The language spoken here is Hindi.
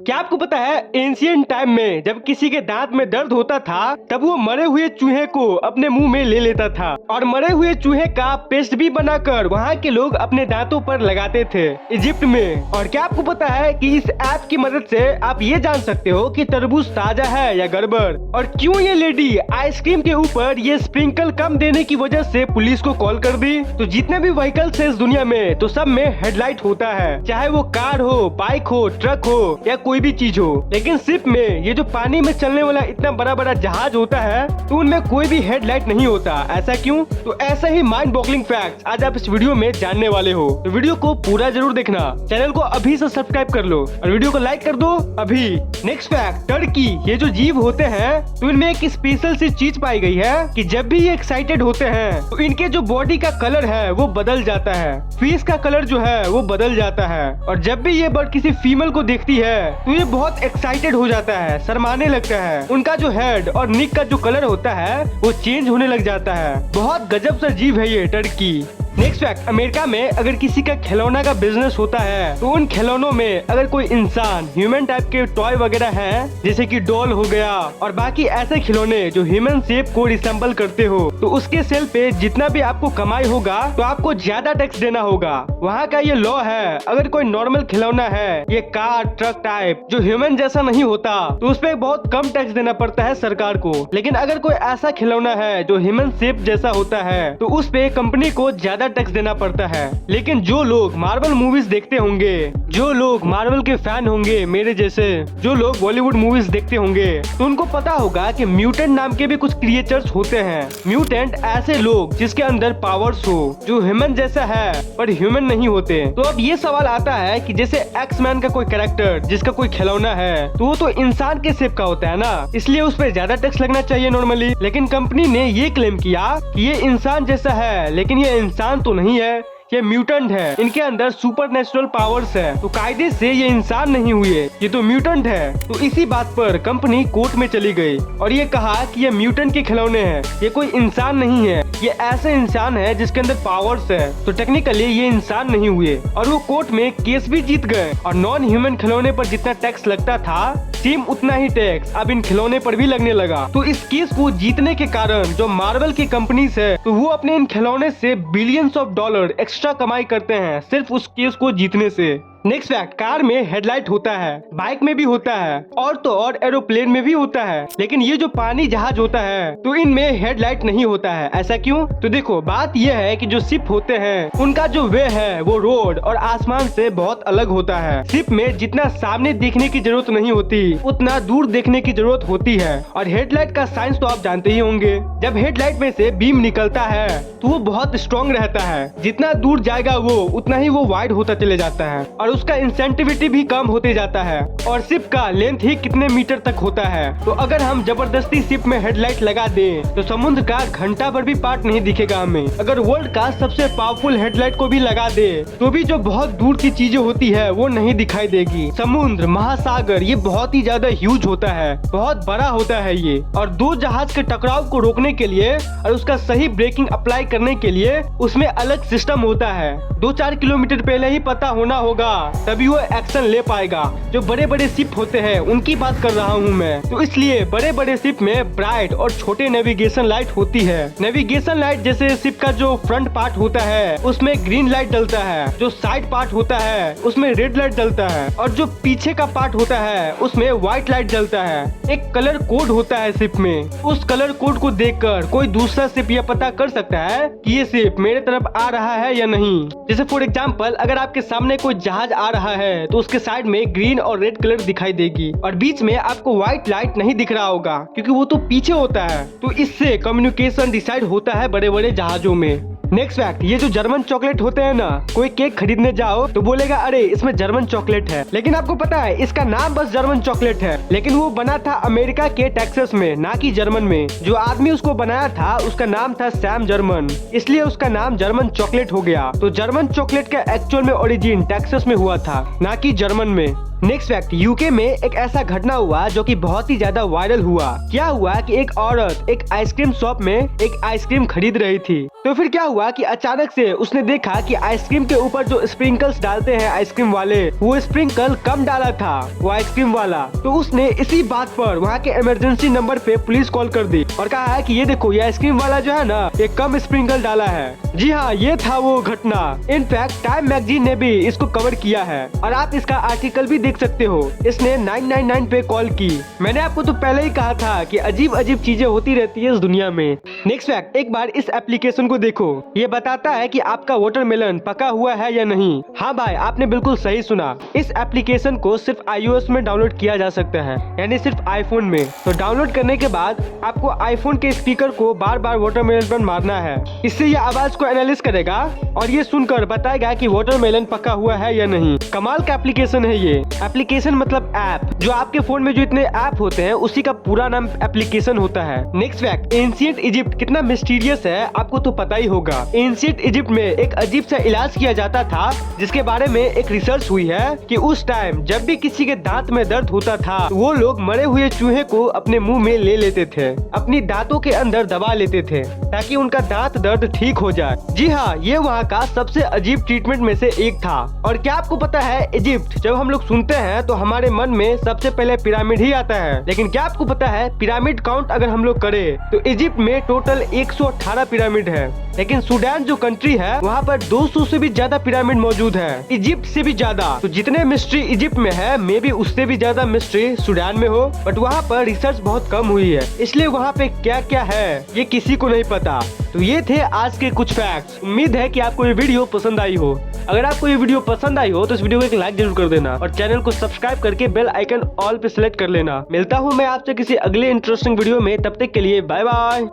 क्या आपको पता है एंशिएंट टाइम में जब किसी के दांत में दर्द होता था तब वो मरे हुए चूहे को अपने मुंह में ले लेता था और मरे हुए चूहे का पेस्ट भी बनाकर वहाँ के लोग अपने दांतों पर लगाते थे इजिप्ट में। और क्या आपको पता है कि इस ऐप की मदद से आप ये जान सकते हो कि तरबूज ताजा है या गड़बड़, और क्यों ये लेडी आइसक्रीम के ऊपर ये स्प्रिंकल कम देने की वजह से पुलिस को कॉल कर दी। तो जितने भी व्हीकल्स है इस दुनिया में तो सब में हेडलाइट होता है, चाहे वो कार हो, बाइक हो, ट्रक हो या कोई भी चीज हो। लेकिन शिप में ये जो पानी में चलने वाला इतना बड़ा बड़ा जहाज होता है तो उनमें कोई भी हेडलाइट नहीं होता। ऐसा क्यों? तो ऐसा ही माइंड बॉगलिंग फैक्ट्स आज आप इस वीडियो में जानने वाले हो, तो वीडियो को पूरा जरूर देखना। चैनल को अभी से सब्सक्राइब कर लो और वीडियो को लाइक कर दो अभी। नेक्स्ट फैक्ट, टर्की ये जो जीव होते हैं तो इनमें एक स्पेशल सी चीज पाई गई है कि जब भी ये एक्साइटेड होते हैं तो इनके जो बॉडी का कलर है वो बदल जाता है, फेस का कलर जो है वो बदल जाता है। और जब भी ये बर्ड किसी फीमेल को देखती है तो ये बहुत एक्साइटेड हो जाता है, शर्माने लगता है। उनका जो हेड और निक का जो कलर होता है वो चेंज होने लग जाता है। बहुत गजब सा जीव है ये टर्की। नेक्स्ट फैक्ट, अमेरिका में अगर किसी का खिलौना का बिजनेस होता है तो उन खिलौनों में अगर कोई इंसान ह्यूमन टाइप के टॉय वगैरह हैं जैसे कि डॉल हो गया और बाकी ऐसे खिलौने जो ह्यूमन शेप को रिसेंबल करते हो तो उसके सेल पे जितना भी आपको कमाई होगा तो आपको ज्यादा टैक्स देना होगा। वहाँ का ये लॉ है, अगर कोई नॉर्मल खिलौना है ये कार ट्रक टाइप जो ह्यूमन जैसा नहीं होता तो उस पर बहुत कम टैक्स देना पड़ता है सरकार को। लेकिन अगर कोई ऐसा खिलौना है जो ह्यूमन शेप जैसा होता है तो उस पे कंपनी को ज्यादा टैक्स देना पड़ता है। लेकिन जो लोग मार्वल मूवीज देखते होंगे, जो लोग मार्वल के फैन होंगे मेरे जैसे, जो लोग बॉलीवुड मूवीज देखते होंगे तो उनको पता होगा कि म्यूटेंट नाम के भी कुछ क्रिएचर्स होते हैं। म्यूटेंट ऐसे लोग जिसके अंदर पावर्स हो, जो ह्यूमन जैसा है पर ह्यूमन नहीं होते। तो अब ये सवाल आता है कि जैसे एक्स-मैन का कोई कैरेक्टर जिसका कोई खिलौना है तो वो तो इंसान के शेप का होता है ना, इसलिए उस पर ज्यादा टैक्स लगना चाहिए नॉर्मली। लेकिन कंपनी ने ये क्लेम किया कि ये इंसान जैसा है लेकिन ये इंसान तो नहीं है, ये म्यूटेंट है, इनके अंदर सुपर नेचुरल पावर्स है तो कायदे से ये इंसान नहीं हुए, ये तो म्यूटेंट है। तो इसी बात पर कंपनी कोर्ट में चली गई और ये कहा कि ये म्यूटेंट के खिलौने हैं, ये कोई इंसान नहीं है, ये ऐसे इंसान है जिसके अंदर पावर्स है, तो टेक्निकली ये इंसान नहीं हुए। और वो कोर्ट में केस भी जीत गए और नॉन ह्यूमन खिलौने पर जितना टैक्स लगता था सेम उतना ही टैक्स अब इन खिलौने पर भी लगने लगा। तो इस केस को जीतने के कारण जो मार्वल की कंपनीज है तो वो अपने इन खिलौने से बिलियंस ऑफ डॉलर एक्स्ट्रा कमाई करते हैं सिर्फ उस केस को जीतने से। नेक्स्ट फैक्ट, कार में हेडलाइट होता है, बाइक में भी होता है और तो और एरोप्लेन में भी होता है। लेकिन ये जो पानी जहाज होता है तो इनमें हेडलाइट नहीं होता है। ऐसा क्यों? तो देखो बात यह है कि जो शिप होते हैं उनका जो वे है वो रोड और आसमान से बहुत अलग होता है। शिप में जितना सामने देखने की जरूरत नहीं होती उतना दूर देखने की जरूरत होती है। और हेडलाइट का साइंस तो आप जानते ही होंगे, जब हेडलाइट में से बीम निकलता है तो वो बहुत स्ट्रॉन्ग रहता है, जितना दूर जाएगा वो उतना ही वो वाइड होता चले जाता है और उसका इंसेंटिविटी भी कम होते जाता है। और शिप का लेंथ ही कितने मीटर तक होता है, तो अगर हम जबरदस्ती शिप में हेडलाइट लगा दें तो समुद्र का घंटा भर भी पार्ट नहीं दिखेगा हमें। अगर वर्ल्ड का सबसे पावरफुल हेडलाइट को भी लगा दे तो भी जो बहुत दूर की चीजें होती है वो नहीं दिखाई देगी। समुद्र महासागर ये बहुत ही ज्यादा ह्यूज होता है, बहुत बड़ा होता है ये। और दो जहाज के टकराव को रोकने के लिए और उसका सही ब्रेकिंग अप्लाई करने के लिए उसमें अलग सिस्टम होता है। 2-4 किलोमीटर पहले ही पता होना होगा तभी वो एक्शन ले पाएगा। जो बड़े बड़े शिप होते हैं उनकी बात कर रहा हूँ मैं, तो इसलिए बड़े बड़े शिप में ब्राइट और छोटे नेविगेशन लाइट होती है। नेविगेशन लाइट जैसे शिप का जो फ्रंट पार्ट होता है उसमें ग्रीन लाइट जलता है, जो साइड पार्ट होता है उसमें रेड लाइट जलता है और जो पीछे का पार्ट होता है उसमें व्हाइट लाइट जलता है। एक कलर कोड होता है शिप में, उस कलर कोड को देखकर कोई दूसरा शिप यह पता कर सकता है कि ये शिप मेरे तरफ आ रहा है या नहीं। जैसे फॉर एग्जाम्पल अगर आपके सामने कोई जहाज आ रहा है तो उसके साइड में ग्रीन और रेड कलर दिखाई देगी और बीच में आपको व्हाइट लाइट नहीं दिख रहा होगा क्योंकि वो तो पीछे होता है। तो इससे कम्युनिकेशन डिसाइड होता है बड़े बड़े जहाजों में। नेक्स्ट फैक्ट, ये जो जर्मन चॉकलेट होते हैं ना, कोई केक खरीदने जाओ तो बोलेगा अरे इसमें जर्मन चॉकलेट है, लेकिन आपको पता है इसका नाम बस जर्मन चॉकलेट है, लेकिन वो बना था अमेरिका के टेक्सास में, ना कि जर्मन में। जो आदमी उसको बनाया था उसका नाम था सैम जर्मन, इसलिए उसका नाम जर्मन चॉकलेट हो गया। तो जर्मन चॉकलेट का एक्चुअल में ओरिजिन टेक्सास में हुआ था, ना कि जर्मन में। नेक्स्ट फैक्ट, यूके में एक ऐसा घटना हुआ जो कि बहुत ही ज्यादा वायरल हुआ। क्या हुआ कि एक औरत एक आइसक्रीम शॉप में एक आइसक्रीम खरीद रही थी। तो फिर क्या हुआ कि अचानक से उसने देखा कि आइसक्रीम के ऊपर जो स्प्रिंकल्स डालते हैं आइसक्रीम वाले, वो स्प्रिंकल कम डाला था वो आइसक्रीम वाला। तो उसने इसी बात पर वहाँ के इमरजेंसी नंबर पे पुलिस कॉल कर दी और कहा है कि ये देखो, ये आइसक्रीम वाला जो है ना, ये कम स्प्रिंकल डाला है। जी हाँ, ये था वो घटना। इनफैक्ट टाइम मैगजीन ने भी इसको कवर किया है और आप इसका आर्टिकल भी देख सकते हो। इसने 999 पे कॉल की। मैंने आपको तो पहले ही कहा था कि अजीब अजीब चीजें होती रहती है इस दुनिया में। नेक्स्ट फैक्ट, एक बार इस एप्लीकेशन को देखो, ये बताता है कि आपका वाटरमेलन पका हुआ है या नहीं। हाँ भाई, आपने बिल्कुल सही सुना। इस एप्लीकेशन को सिर्फ iOS में डाउनलोड किया जा सकता है, यानी सिर्फ आईफोन में। तो डाउनलोड करने के बाद आपको आईफोन के स्पीकर को बार बार वाटरमेलन पर मारना है। इससे ये आवाज को एनालिसिस करेगा और ये सुनकर बताएगा कि वाटरमेलन पका हुआ है या नहीं। कमाल का एप्लीकेशन है ये। एप्लीकेशन मतलब ऐप। जो आपके फोन में जो इतने ऐप होते हैं उसी का पूरा नाम एप्लीकेशन होता है। नेक्स्ट फैक्ट, एंशिएंट इजिप्ट कितना मिस्टीरियस है आपको तो पता ही होगा। एंशिएंट इजिप्ट में एक अजीब सा इलाज किया जाता था जिसके बारे में एक रिसर्च हुई है कि उस टाइम जब भी किसी के दांत में दर्द होता था तो वो लोग मरे हुए चूहे को अपने मुंह में ले लेते थे, अपनी दांतों के अंदर दबा लेते थे ताकि उनका दांत दर्द ठीक हो जाए। जी हाँ, ये वहाँ का सबसे अजीब ट्रीटमेंट में से एक था। और क्या आपको पता है, इजिप्ट जब हम लोग सुनते हैं तो हमारे मन में सबसे पहले पिरामिड ही आता है। लेकिन क्या आपको पता है, पिरामिड काउंट अगर हम लोग करें तो इजिप्ट में टोटल 118 पिरामिड है। लेकिन सूडान जो कंट्री है वहाँ पर 200 से भी ज्यादा पिरामिड मौजूद है, इजिप्ट से भी ज्यादा। तो जितने मिस्ट्री इजिप्ट में है, मे बी उससे भी ज्यादा मिस्ट्री सूडान में हो, बट वहाँ पर रिसर्च बहुत कम हुई है, इसलिए वहाँ पे क्या क्या है ये किसी को नहीं पता। तो ये थे आज के कुछ फैक्ट्स। उम्मीद है कि आपको ये वीडियो पसंद आई हो। अगर आपको ये वीडियो पसंद आई हो तो इस वीडियो को एक लाइक जरूर कर देना और चैनल को सब्सक्राइब करके बेल आइकन ऑल पे सिलेक्ट कर लेना। मिलता हूँ मैं आपसे किसी अगले इंटरेस्टिंग वीडियो में, तब तक के लिए बाय बाय।